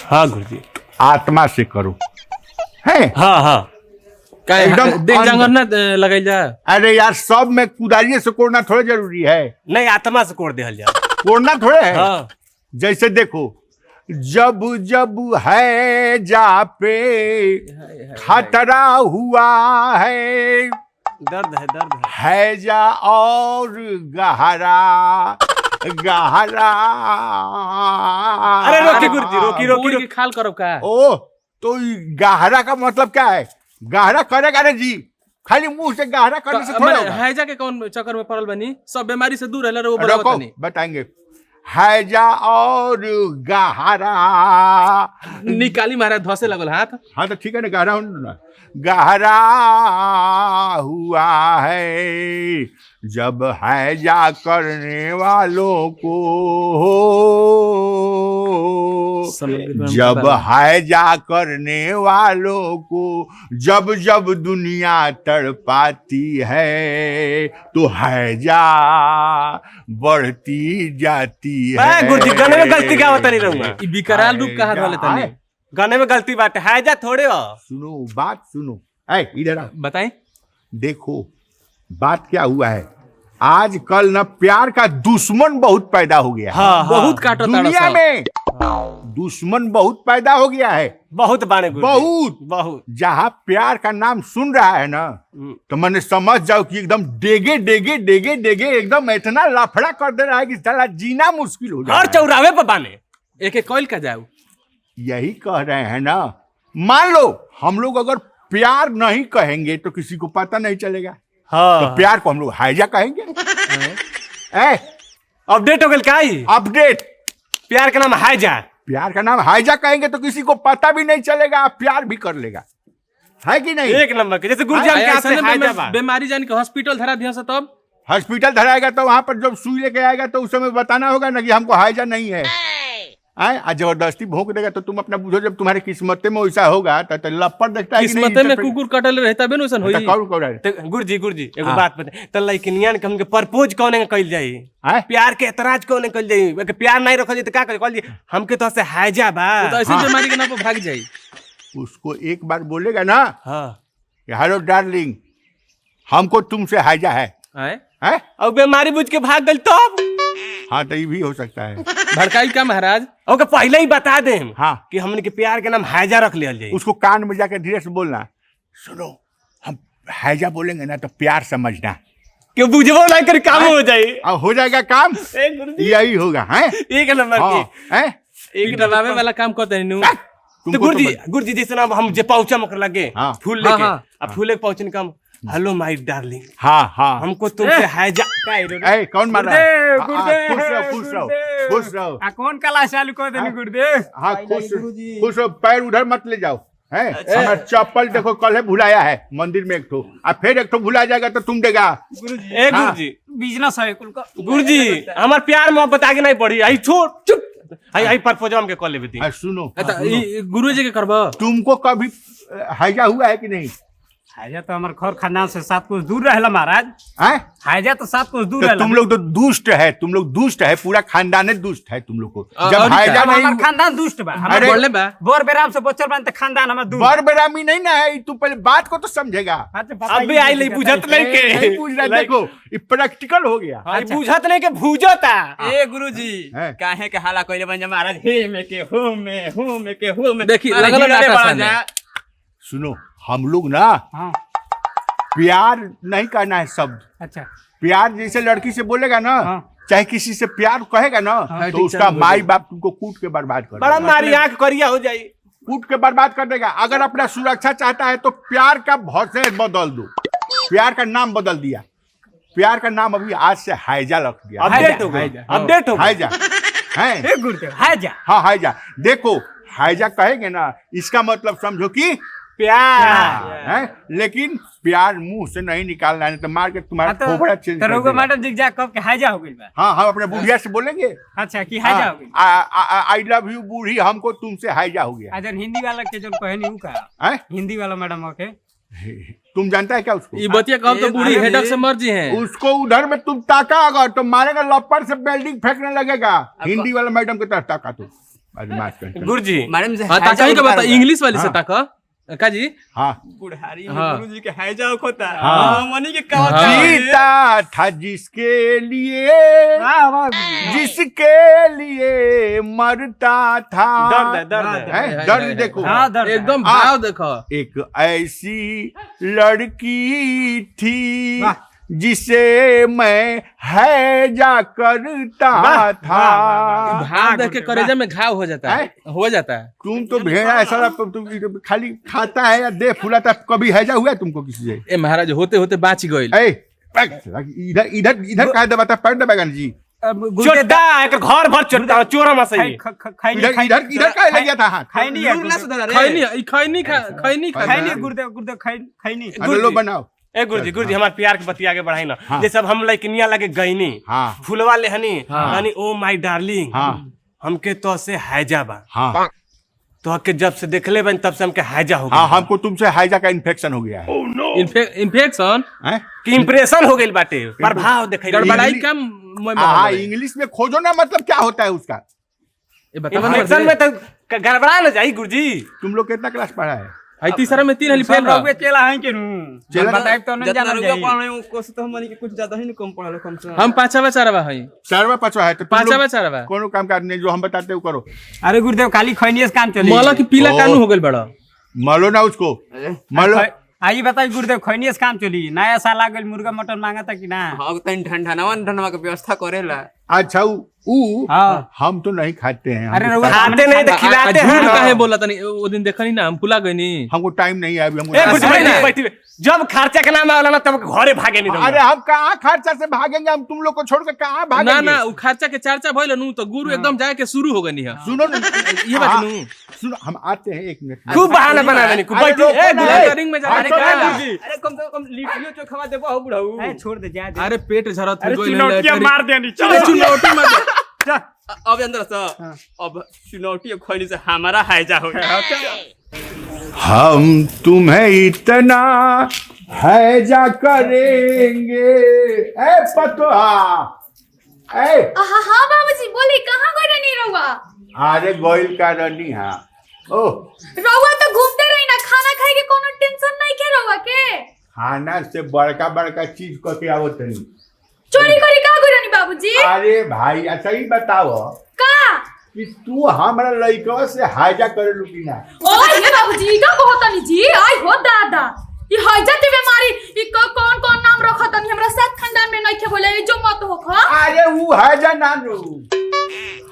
हाँ गुरुजी। आत्मा से करो है। हाँ हाँ एकदम देख जांगर ना लगाई जा। अरे यार सब में कुदारिये से कोड़ना थोड़ा जरूरी है। नहीं आत्मा से कोड़ दे जा। कोड़ना थोड़े है। हाँ। जैसे देखो जब जब है जा पे खतरा हुआ है, दर्द है जा और गहरा गहरा। अरे रोकी गुरुजी रोकी खाल करो का। ओ तो गहरा का मतलब क्या है? गहरा करेगा रे जी, खाली मुंह से गहरा करने से थोड़ा होगा। हैजा के कौन चक्कर में पड़ल बनी? सब बीमारी से दूर रहला वो बड़ा बतानी। बताएंगे हैजा और गहरा। निकाली महाराज धसे लगल हाथ। हाँ तो ठीक है ना, गहरा होने ना। गहरा हुआ है जब हैजा करने वालों को, जब हैजा करने वालों को, जब जब दुनिया तड़पाती है तो हैजा बढ़ती जाती है। गुरुजी गाने में गलती क्या होता नहीं रहूंगा। विकराल रूप का हाथ वाले तने गाने में गलती बात है जा थोड़े हो। सुनो बात सुनो। ऐ इधर आ, बताएं। देखो बात क्या हुआ है, आजकल ना प्यार का दुश्मन बहुत पैदा हो गया है। हाँ, बहुत काटो दुनिया में दुश्मन बहुत पैदा हो गया है। बहुत बाने बहुत बहुत। जहाँ प्यार का नाम सुन रहा है ना तो मैंने समझ जाओ कि एकदम डेगे डेगे डेगे डेगे एकदम इतना लफड़ा कर दे रहा है कि साला जीना मुश्किल हो जाए। हर चौराहे पर बाने एक एक कॉइल का जाओ। यही कह रहे हैं ना, मान लो हम लोग अगर प्यार नहीं कहेंगे तो किसी को पता नहीं चलेगा। हाँ। तो प्यार को हम लोग हैजा कहेंगे। अपडेट हो गया क्या? अपडेट। प्यार का नाम हैजा। प्यार का नाम हैजा कहेंगे तो किसी को पता भी नहीं चलेगा, आप प्यार भी कर लेगा, है कि नहीं? एक नंबर के जैसे गुरुजी बीमारी जान के हॉस्पिटल धरा दिया तब हॉस्पिटल धराएगा तो वहां पर जब सुई लेके आएगा तो उस समय बताना होगा ना कि हमको हैजा नहीं है। आज जबरदस्ती भोंक देगा तो तुम अपना बुझो, जब तुम्हारे किस्मत में वैसा होगा तो लपड़ देखता है। किस्मत में कुकुर कटल रहता बे वैसन होई। गुरुजी एगो बात बता त लइकनियान के हमके प्रपोज कोने कइल जाई? प्यार के एतराज कोने कइल जाई? प्यार नहीं रखल जाई त का कइल जाई? हमके तो से हैजा बा तो ऐसे बीमारी के नाम पे भाग जाई। उसको एक बार बोलेगा ना, हां हेलो डार्लिंग हमको तुमसे हैजा है, हैं? और बीमारी बुझ के भाग गई तब? हाँ तो ये भी हो सकता है। भड़काई का महाराज ओके पहले ही बता दे हाँ कि हमने के प्यार के नाम हैजा रख लिया जाए। उसको कान में जाकर धीरे से बोलना, सुनो हम हैजा बोलेंगे ना तो प्यार समझना, कि बुझबो नहीं कर काम हो जाए। अब हो जाएगा काम, यही होगा। हैं एक नंबर की एक दबावे वाला काम करते नहीं। तो गुरुजी जैसे ना हम जे पाउचा मकर लगे फूल लेके अब फूल के पाउचन काम हेलो माय डार्लिंग। हाँ हाँ हमको तुमसे हैजा। ए कौन मार रहा है? खुश रहो। कौन कला चालू कर देनी गुरुदेव? हाँ खुश रहो, पैर उधर मत ले जाओ। है हमारा चप्पल देखो कल है भुलाया है मंदिर में एक ठो, अब फिर एक ठो भुला जाएगा तो तुम देगा। गुरुजी बिजनेस है कुल का। गुरुजी हमार प्यार मोहब्बत आगे नहीं बढ़ी। आई छोड़ चुप आई प्रपोज हम के कॉल ले बेटी। सुनो गुरुजी के करबो। तुमको कभी हैजा हुआ है कि नहीं? हैजा तो हमारे घर खानदान से 7 कोस दूर रहेला महाराज। हैजा तो 7 कोस दूर रहेला। तुम लोग तो दुष्ट है, तुम लोग दुष्ट है, पूरा खानदान दुष्ट है तुम लोग को। जब हैजा नहीं, हमारा खानदान दुष्ट बा। अरे बोलले बा बोर बेराम से बच्चल बन त खानदान हमारा दूर। बर बेरामी नहीं ना है, तू पहले बात को तो समझेगा। अबे आई ले बुझत नहीं के नहीं पूछ रहा। देखो ये प्रैक्टिकल हो गया। बुझत नहीं के भूजता। ए गुरुजी काहे के हाला कइले बन महाराज हे में के हो में देखी लगल नाटा। सुनो हम लोग ना प्यार नहीं करना है शब्द। अच्छा प्यार जैसे लड़की से बोलेगा ना, चाहे किसी से प्यार कहेगा ना तो उसका माई बाप तुमको कूट के बर्बाद कर, बड़ा मारी आंख करिया हो जाए, कूट के बर्बाद कर देगा। अगर अपना सुरक्षा चाहता है तो प्यार का भौसे बदल दो, प्यार का नाम बदल दिया। प्यार का नाम अभी आज से हैजा रख दिया। अपडेट हो गया, अपडेट हो हैजा है गुरुदेव हैजा। हाँ हैजा। देखो हैजा कहेंगे ना इसका मतलब समझो कि प्यार है, लेकिन प्यार मुंह से नहीं निकालना है तो मार के तुम्हारा खोपड़ा चेंज कर देगा। मैडम जी जा कब के हैजा हो गइल बा। हाँ हम अपने बुढ़िया से बोलेंगे। अच्छा कि हैजा हो गइल। आई लव यू बूढ़ी, हमको तुमसे हैजा हो गया। अच्छा हिंदी वाला के जो कहे नहीं का हिंदी वाला मैडम के तुम जानता है क्या उसको? ये बतिया कब तो बूढ़ी हेडक से मर्जी है उसको। उधर में तुम ताका अगर तो मारेगा लपड़ से बिल्डिंग फेंकने लगेगा। हिंदी वाला मैडम की तरफ ताका तो गुरुजी मैडम से हाँ ताका ही का बता इंग्लिश वाली से ताका का जी हाँ बुढ़ारी हाँ। गुरुजी के हैजा होता है हाँ। मनी के कहा जीता था जिसके लिए जिसके लिए मरता था दर्द हैं? दर्द देखो हाँ, दर्द है। एकदम भाव देखो एक ऐसी लड़की थी वाह। जिसे मैं हैजा करता था भाव देख के कलेजा में घाव हो जाता है हो जाता है तुम तो भेड़ा ऐसा तुम खाली खाता है या देह फुलाता है। कभी हैजा हुआ है तुमको किसी से? ए महाराज होते होते बाच गइल ए इधर इधर इधर कहा दबाता पैर दबाएगा जी चोटा एक घर भर चोटा चोरा मसई इधर इधर इधर का लग गया था हां खैनी गुरुदेव खैनी लो बनाओ ए गुरुजी हमार प्यार के बतिया आगे बढ़ाई ना हाँ। जैसे अब हम लइकनिया लगे गईनी हाँ। फुलवा ले हनी हाँ। हनी ओ माय डार्लिंग हाँ। हमके तो से हैजा बा हाँ तो के जब से देखले बन तब से हमके हैजा हो हाँ गइल हमको तुमसे हैजा का इन्फेक्शन हो गया है इन्फेक्शन हैं? की इंप्रेशन हो गइल बाटे प्रभाव देखै गड़बड़ाई कम हाँ इंग्लिश में खोजो ना मतलब क्या होता है उसका। ये बतावा ना इंफेक्शन में तो गड़बड़ा ना जाई गुरुजी तुम लोग कितना क्लास पढ़ा है? आई तीसरा में 3 हली फेल रहुए चेला है के नु चेला बताए तो नहीं जाना रुपया जाई पढ़ रहे हो कोस तो हमनी के कुछ ज्यादा ही नहीं कम पढ़ा कम से हम पांचवा चारवा हई चारवा पांचवा है तो पांचवा चारवा कोनो काम काज नहीं जो हम बताते हो करो। अरे गुरुदेव खाली खैनी से काम चली माला की पीला ओ। कानू हो गइल बड़ा मलो ना उसको मलो आई बताई गुरुदेव खैनी से काम चली नया साल आ गइल मुर्गा मटन मांगा था कि ना हां तन ठंडा के व्यवस्था करेला अच्छा ऊ हाँ। हम तो नहीं खाते हैं अरे हमको रहुआ खाते नहीं तो खिलाते हैं ना। काहे बोला तनी वो दिन देखनी ना हम भुला गइनी हमको टाइम नहीं है अभी हमको ए गुरुजी बैठी जब खर्चा के नाम आवला ना तब घरे भागे नहीं अरे हम कहाँ खर्चा से भागेंगे? हम तुम लोग को छोड़ के कहाँ भागेंगे? ना ना उ खर्चा के चर्चा भइल नु तो गुरु एकदम जाए के शुरू हो गनी है सुनो ना ये बात नु सुनो हम आते हैं 1 मिनट। खूब बहाना बना देनी खूब बैठी ए गुरु रिंग में जा अरे रहे का अरे कम से कम लिट्टियो चोखा देबो हो बुढ़ाऊ ए छोड़ दे जा अरे पेट झरत अरे हो गइल चुनौतियां मार देनी चलो चुनौती मार दे अब अंदर से अब चुनौती खैनी से हमारा हैजा हो हम तुम्हें इतना हैजा करेंगे ए पतोहा ए हाँ बाबूजी बोली कहाँ गई रहनी रहुआ अरे गोइल का रनी हाँ ओ रहुआ तो घूमते रही ना खाना खाए के कोनो टेंशन नहीं के रहुआ के खाना से बड़का बड़का चीज को के आवत नहीं चोरी करी कहाँ गई रहनी बाबूजी अरे भाई अच्छा ही बताओ का कि तू हमारा लड़का से हैजा करे लुकी ना ओ ये बाबूजी का कहतनी जी आई हो दादा ये हैजा के बीमारी ई कौन कौन नाम रखतनी हमरा साथ खानदान में नहीं के बोले ई जो मत हो खा अरे वो हैजा ना नु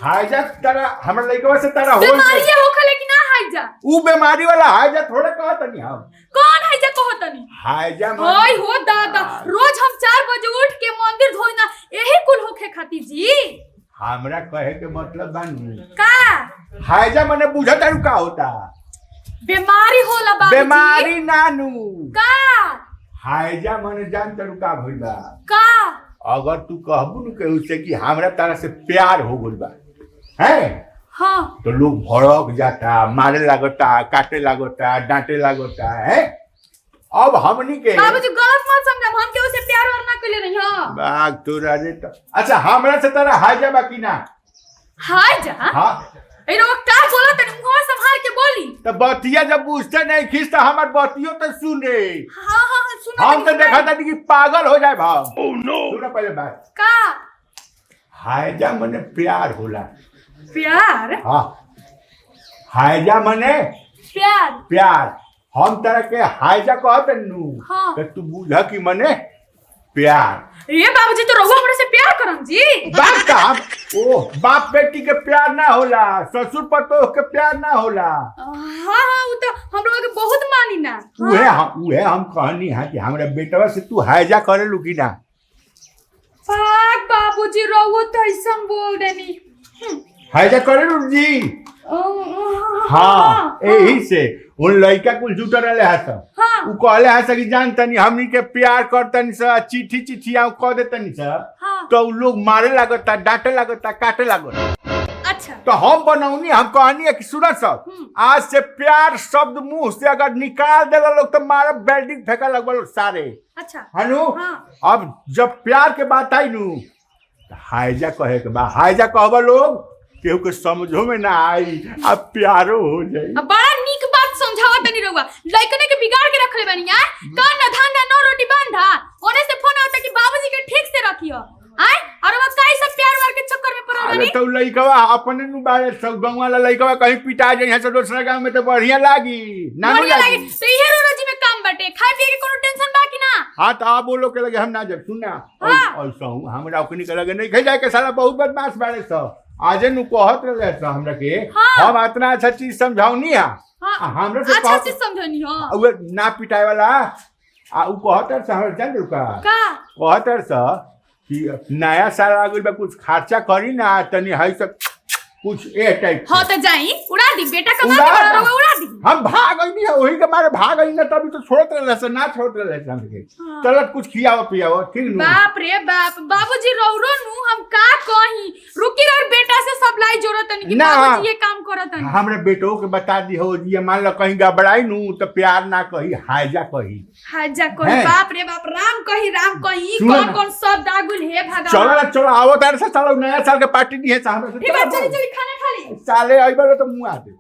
हैजा तारा हमारा लड़का से तारा हो बीमारी हो खले कि ना हैजा वो बीमारी वाला हैजा थोड़ा कहत नहीं हम कौन हैजा कहतनी हैजा ओए हो दादा रोज हम 4 बजे उठ के मंदिर धोइना यही कुल होखे खाती जी हमरा कहे के मतलब बानू का हैजा मने बुझता का होता बीमारी होला बाबूजी बीमारी नानू का हैजा मने जान तरू का भइल बा का अगर तू कहबू न केहू से कि हमरा तारा से प्यार हो गइल बा हैं हाँ तो लोग भड़क जाता मारे लागता काटे लागता डांटे लागता है। अब हमनी के बाबूजी गलत मत समझम हम के उसे प्यार और ना कइले नहीं हां बाग तो राजे तो अच्छा हमरा से तारा हैजा बा कि ना हाय जा हां ए रो का बोला तनी मुंह संभाल के बोली तो बतिया जब पूछते नहीं खींचता हमार बतियो तो सुने हां सुनो हम तो देखा था कि पागल हो जाए भाव ओह नो सुनो पहले बात का हैजा मने प्यार होला प्यार हाँ हैजा मने प्यार प्यार हम तरह के हैजा कहते नु हाँ। तो तू बुझा कि मने प्यार ये बाबूजी तो रहुआ हमरा से प्यार करम जी बाप का ओ बाप बेटी के प्यार ना होला ससुर पतोह के प्यार ना होला हां वो तो हम लोग के बहुत मानी ना उहे हम कहनी है कि हमरा बेटवा से तू हैजा करे लुकी ना पाक बाबूजी रहुआ तो ऐसा बोल देनी हैजा करे लू जी हाँ यही से उन लड़का कुल जुट रहे है सब हाँ। उ कहले है कि जानतनी हमनी के प्यार करतनी सा चिट्ठी चिट्ठिया कह देतनी सा हाँ। तो उ लोग मारे लागता डांटे लागता काटे लागता अच्छा तो हम बनौनी हम कहनी है कि सुना सब आज से प्यार शब्द मुंह से अगर निकाल देला लोग तो मारा बिल्डिंग फेंका लगल सारे अच्छा हनु हाँ। अब जब प्यार के बात आई नु तो हाइजा कहे के बा हाइजा कहबा लोग केहू के समझो में ना आई अब प्यारो हो जाई। अब बड़ा नीक बात समझावा तनी रहुआ लइकने के बिगाड़ के रखले बानी यार कान ना धंधा न रोटी बंधा ओने से फोन आता कि बाबूजी के ठीक से रखियो आय और वो काई सब प्यार वार के चक्कर में पड़ल अरे बानी तो लइकवा अपने नु बारे सब गांव वाला लइकवा कहीं पिटा जाई है तो दूसरा गांव में तो बढ़िया लागी ना बढ़िया लागे तो इहे रोजी में काम बाटे खाए पिए के कोनो टेंशन बाकी ना। हां तो आप बोलो के लगे हम ना जब सुनना ऐसा हमरा ओकनी के लगे नहीं कह जाए के साला बहुत बदमाश बारे सब आजे नु कहत रहे सब हमरा के हम इतना अच्छा चीज समझाऊनी है हमरा से अच्छा से समझनी हां वो ना पिटाए वाला आ उ कहतर से हमरा जान का कहतर से कि नया साल आ गइल बा कुछ खर्चा करी ना तनी हई सब कुछ ए टाइप हां तो जाई उड़ा दी बेटा कमा के बड़ा उड़ा दी हम भाग गई है वही के मारे भाग गई ना तभी तो छोड़त रहले से ना छोड़त रहले से हमके चलत कुछ खियाओ पियाओ ठीक नु बाप रे बाप बाबूजी रौरो नु हम का कही रुकी रे बेटा से सब लाई जरूरत नहीं कि बाबूजी ये काम करत है हमरे बेटो के बता दी हो जी मान लो कहीं गबड़ाई नु तो प्यार ना कही हाजा कही बाप रे बाप राम कही कौन कौन शब्द आगुल है भगवान चलो आओ तार से चलो नया साल के पार्टी दी है साहब ठीक है चली खाना खा ली साले आई बार तो मुंह आ दे